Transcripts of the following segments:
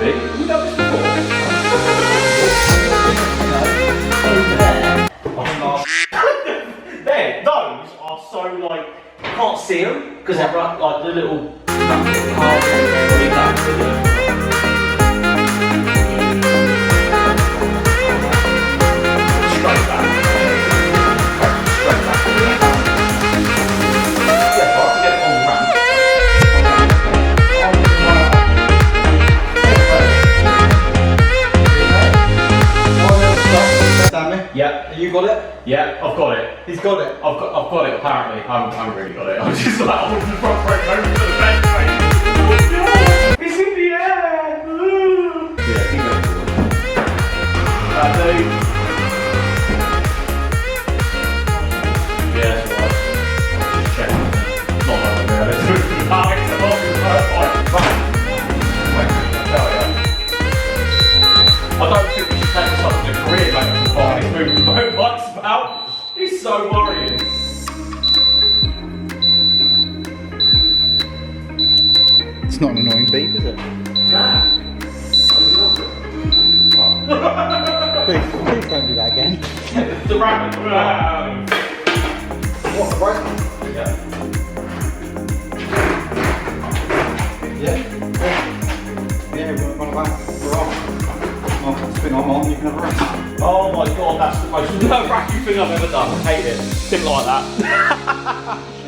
be. We've done this before. There, those are so like, you can't see them because they're like the little. Yeah. You got it? Yeah, I've got it. He's got it. I've got it apparently. I haven't really got it. I'm just like holding the front brake over to the bench, mate. It's in the air! Yeah, keep going forward. Yeah, that's right. Just check. Not like I'm going to do it. Alex, I'm off the first one. Wait, I'll tell you. I don't think we should take this up as a career, mate. He's moving motorbikes about. He's so worrying. It's not an annoying beep, is it? Nah. Please don't do that again. The rabbit. What, the brake? Yeah. Yeah. Yeah, we're on that. We're off. Oh, spin on, you can have a rest. Oh my god, that's the most nerve-wracking thing I've ever done. I hate it. Didn't like that.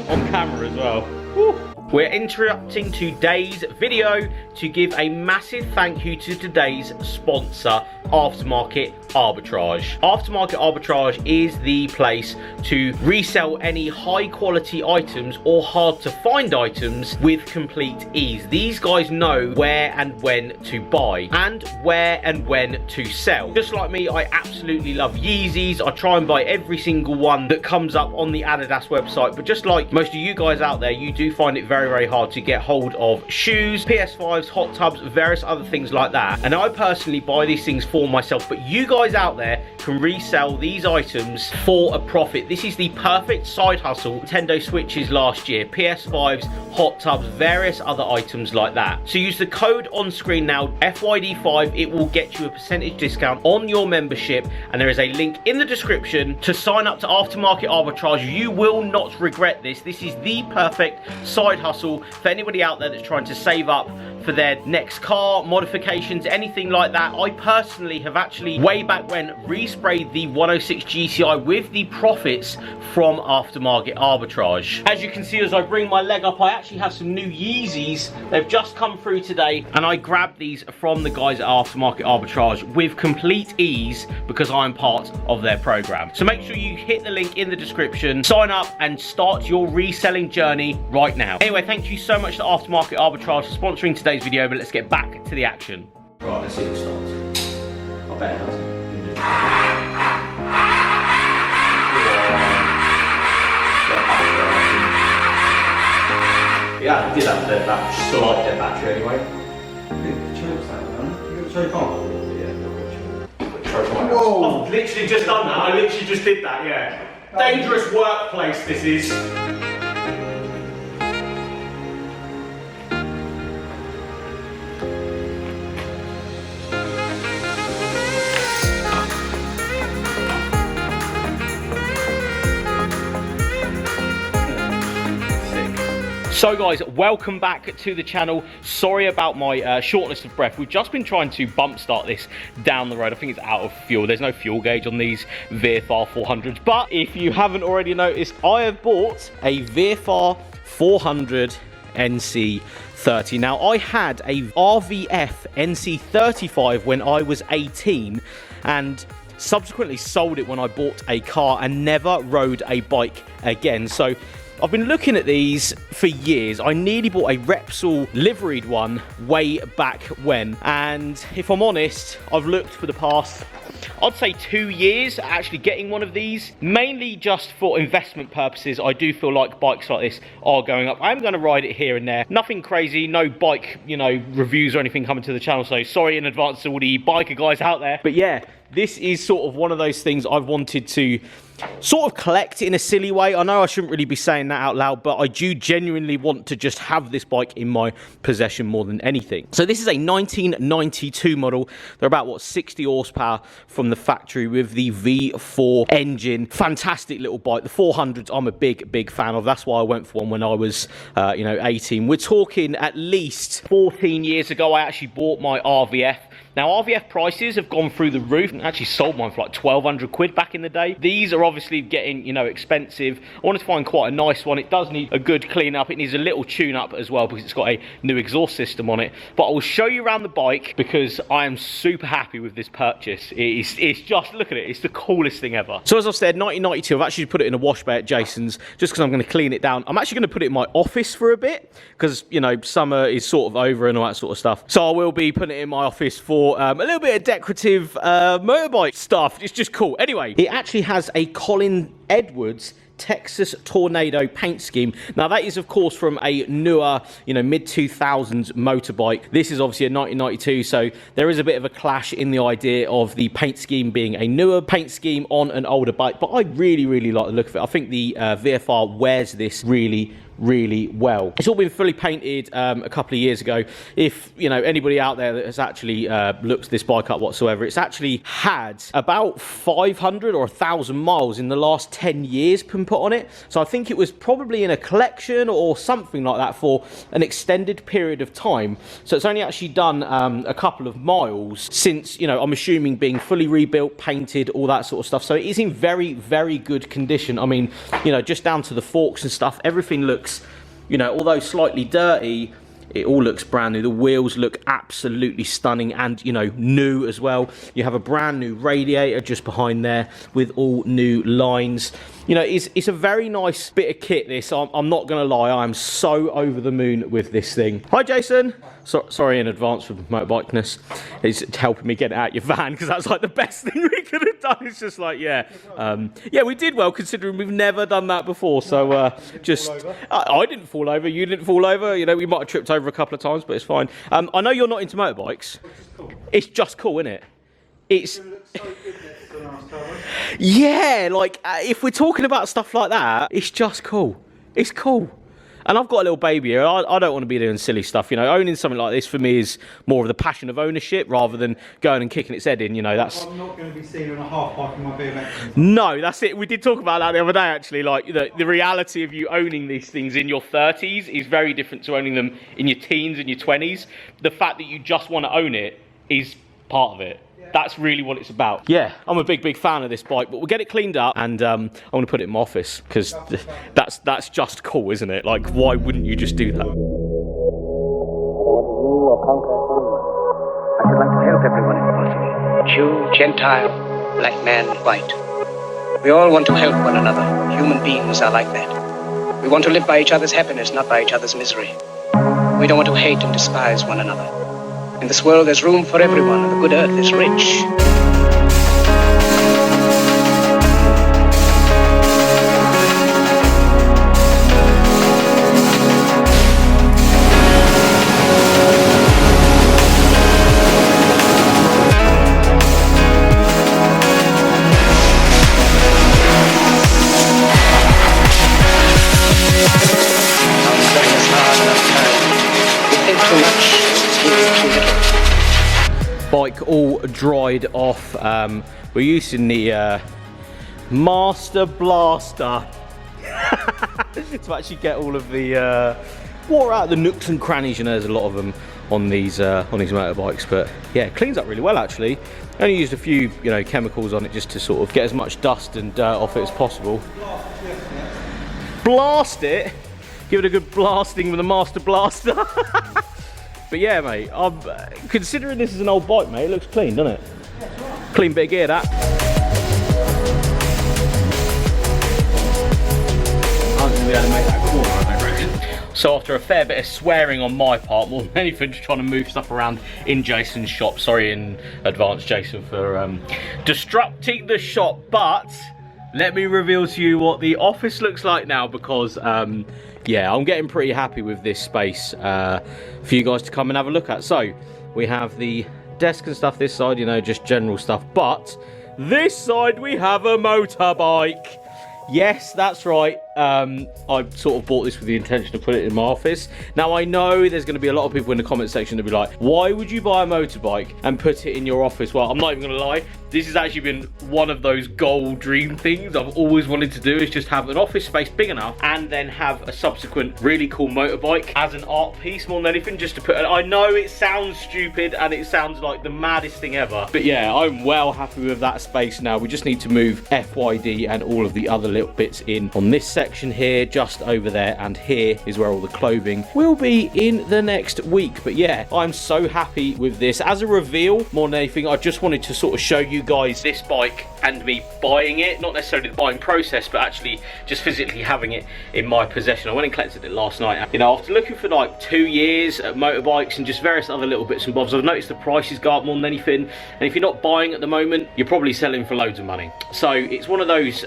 On camera as well. Woo. We're interrupting today's video to give a massive thank you to today's sponsor, Aftermarket Arbitrage. Aftermarket Arbitrage is the place to resell any high quality items or hard to find items with complete ease. These guys know where and when to buy and where and when to sell. Just like me, I absolutely love Yeezys. I try and buy every single one that comes up on the Adidas website, but just like most of you guys out there, you do find it very, very hard to get hold of shoes, PS5s, hot tubs, various other things like that. And I personally buy these things for myself, but you guys out there can resell these items for a profit. This is the perfect side hustle. Nintendo Switches last year, PS5s, hot tubs, various other items like that. So use the code on screen now, FYD5. It will get you a percentage discount on your membership, and there is a link in the description to sign up to Aftermarket Arbitrage. You will not regret this. This is the perfect side hustle for anybody out there that's trying to save up for their next car, modifications, anything like that. I personally have actually, way back when, resprayed the 106 GTI with the profits from Aftermarket Arbitrage. As you can see, as I bring my leg up, I actually have some new Yeezys. They've just come through today, and I grabbed these from the guys at Aftermarket Arbitrage with complete ease because I'm part of their program. So make sure you hit the link in the description, sign up, and start your reselling journey right now. Anyway, thank you so much to Aftermarket Arbitrage for sponsoring today's video, but let's get back to the action. Right, let's see if it starts. I bet it doesn't. Yeah, I did have that slight dead battery anyway. Whoa. I've literally just done that. I literally just did that, yeah. Dangerous workplace this is. So guys, welcome back to the channel. Sorry about my shortness of breath. We've just been trying to bump start this down the road. I think it's out of fuel. There's no fuel gauge on these VFR400s. But if you haven't already noticed, I have bought a VFR400 NC30. Now, I had a RVF NC35 when I was 18 and subsequently sold it when I bought a car and never rode a bike again. So I've been looking at these for years. I nearly bought a Repsol liveried one way back when, and if I'm honest, I've looked for the past, I'd say 2 years at actually getting one of these, mainly just for investment purposes. I do feel like bikes like this are going up. I'm going to ride it here and there. Nothing crazy, no bike, reviews or anything coming to the channel, so sorry in advance to all the biker guys out there. But yeah, this is sort of one of those things I've wanted to sort of collect in a silly way. I know I shouldn't really be saying that out loud, but I do genuinely want to just have this bike in my possession more than anything. So this is a 1992 model. They're about, what, 60 horsepower from the factory with the V4 engine. Fantastic little bike. The 400s I'm a big fan of. That's why I went for one when I was, 18. We're talking at least 14 years ago, I actually bought my RVF. Now, RVF prices have gone through the roof. I actually sold mine for like 1,200 quid back in the day. These are obviously getting, expensive. I wanted to find quite a nice one. It does need a good clean up. It needs a little tune up as well because it's got a new exhaust system on it. But I will show you around the bike because I am super happy with this purchase. It's just, look at it. It's the coolest thing ever. So as I've said, 1992, I've actually put it in a wash bay at Jason's just because I'm going to clean it down. I'm actually going to put it in my office for a bit because, summer is sort of over and all that sort of stuff. So I will be putting it in my office for a little bit of decorative motorbike stuff. It's just cool. Anyway, it actually has a Colin Edwards Texas Tornado paint scheme. Now that is of course from a newer, mid 2000s motorbike. This is obviously a 1992, so there is a bit of a clash in the idea of the paint scheme being a newer paint scheme on an older bike, but I really like the look of it. I think the VFR wears this really well. It's all been fully painted a couple of years ago. If anybody out there that has actually looked this bike up whatsoever, it's actually had about 500 or 1,000 miles in the last 10 years been put on it. So I think it was probably in a collection or something like that for an extended period of time. So it's only actually done a couple of miles since, I'm assuming being fully rebuilt, painted, all that sort of stuff. So it is in very good condition. I mean, just down to the forks and stuff, everything looks, although slightly dirty, it all looks brand new. The wheels look absolutely stunning and, new as well. You have a brand new radiator just behind there with all new lines. It's a very nice bit of kit, this. I'm not going to lie, I am so over the moon with this thing. Hi, Jason. Sorry in advance for motorbikeness. It's helping me get it out your van because that's like the best thing we could have done. It's just like, yeah, we did well considering we've never done that before. So I didn't fall over. You didn't fall over. We might have tripped over a couple of times, but it's fine. I know you're not into motorbikes. It's just cool, isn't it? It's yeah, like if we're talking about stuff like that, it's just cool. It's cool. And I've got a little baby here. I don't want to be doing silly stuff. Owning something like this for me is more of the passion of ownership rather than going and kicking its head in. That's. I'm not going to be seen on a half pipe in my BMX. No, that's it. We did talk about that the other day, actually. Like the reality of you owning these things in your 30s is very different to owning them in your teens and your 20s. The fact that you just want to own it is part of it. That's really what it's about. Yeah, I'm a big fan of this bike, but we'll get it cleaned up and I'm going to put it in my office because that's just cool, isn't it? Like, why wouldn't you just do that? I should like to help everyone if possible. Jew, Gentile, black man, white. We all want to help one another. Human beings are like that. We want to live by each other's happiness, not by each other's misery. We don't want to hate and despise one another. In this world, there's room for everyone, and the good earth is rich. Bike all dried off. We're using the Master Blaster to actually get all of the water out of the nooks and crannies. There's a lot of them on these motorbikes, but yeah, it cleans up really well actually. Only used a few chemicals on it just to sort of get as much dust and dirt off it as possible. Blast it, give it a good blasting with the Master Blaster. But yeah, mate, I'm considering this is an old bike, mate. It looks clean, doesn't it? Clean bit of gear, that. I'm gonna be able to make that corner, I reckon. So after a fair bit of swearing on my part, more than anything, just trying to move stuff around in Jason's shop. Sorry in advance, Jason, for disrupting the shop. But let me reveal to you what the office looks like now, because yeah, I'm getting pretty happy with this space for you guys to come and have a look at. So we have the desk and stuff. This side, you know, just general stuff. But this side, we have a motorbike. Yes, that's right. I sort of bought this with the intention to put it in my office. Now, I know there's going to be a lot of people in the comment section that be like, why would you buy a motorbike and put it in your office? Well, I'm not even going to lie. This has actually been one of those goal dream things I've always wanted to do, is just have an office space big enough and then have a subsequent really cool motorbike as an art piece more than anything, just to put it. I know it sounds stupid and it sounds like the maddest thing ever, but yeah, I'm well happy with that space now. We just need to move FYD and all of the other little bits in on this section here, just over there, and here is where all the clothing will be in the next week. But yeah, I'm so happy with this. As a reveal more than anything, I just wanted to sort of show you guys this bike and me buying it, not necessarily the buying process, but actually just physically having it in my possession. I went and collected it last night. You know, after looking for like 2 years at motorbikes and just various other little bits and bobs, I've noticed the prices go up more than anything, and if you're not buying at the moment, you're probably selling for loads of money. So it's one of those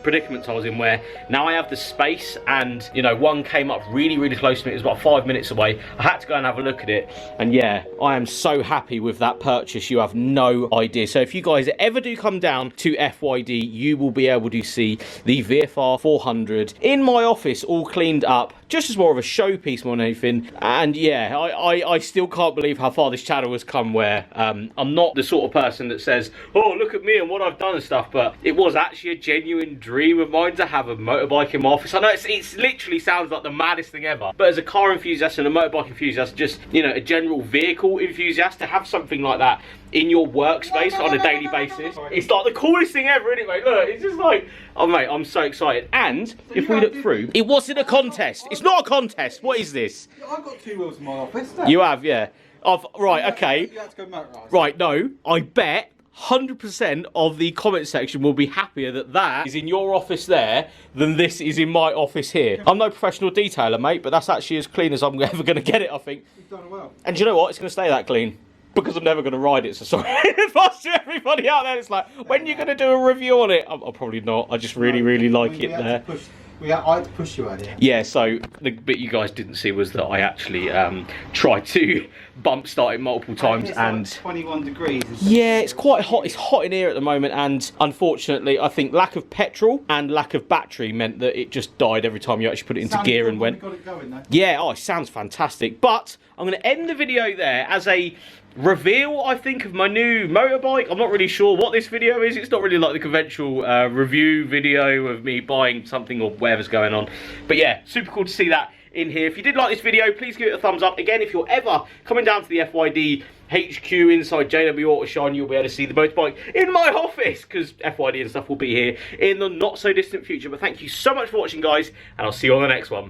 predicaments I was in where now I have the space, and you know, one came up really close to me. It was about 5 minutes away. I had to go and have a look at it, and yeah, I am so happy with that purchase. You have no idea. So if you guys ever do come down to FYD, you will be able to see the VFR400 in my office, all cleaned up, just as more of a showpiece more than anything. And yeah, I still can't believe how far this channel has come, where I'm not the sort of person that says, oh, look at me and what I've done and stuff, but it was actually a genuine dream of mine to have a motorbike in my office. I know it's literally sounds like the maddest thing ever, but as a car enthusiast and a motorbike enthusiast, just, you know, a general vehicle enthusiast, to have something like that in your workspace on a daily basis, it's like the coolest thing ever, isn't it, mate? Look, it's just like, oh mate, I'm so excited. And if we look through, it wasn't a contest. It's not a contest. What is this? I've got 2 wheels in my office. You have, yeah. Right, okay. You had to go motorised. Right, no, I bet 100% of the comment section will be happier that that is in your office there than this is in my office here. I'm no professional detailer, mate, but that's actually as clean as I'm ever going to get it, I think. You've done well. And do you know what? It's going to stay that clean, because I'm never going to ride it. So sorry in advance to everybody out there. It's like, when you're going to do a review on it? I'll probably not. I just really like it there. I had to push you out here. Yeah, so the bit you guys didn't see was that I actually tried to bump start it multiple times, and like 21 degrees. Yeah, it's quite hot. It's hot in here at the moment, and unfortunately, I think lack of petrol and lack of battery meant that it just died every time you actually put it into gear and went. Got it going, though. Yeah, oh, it sounds fantastic. But I'm going to end the video there as a reveal, I think, of my new motorbike. I'm not really sure what this video is. It's not really like the conventional review video of me buying something or whatever's going on. But yeah, super cool to see that in here. If you did like this video, please give it a thumbs up. Again, if you're ever coming down to the FYD HQ inside JW Autoshine, you'll be able to see the motorbike in my office, because FYD and stuff will be here in the not so distant future. But thank you so much for watching, guys, and I'll see you on the next one.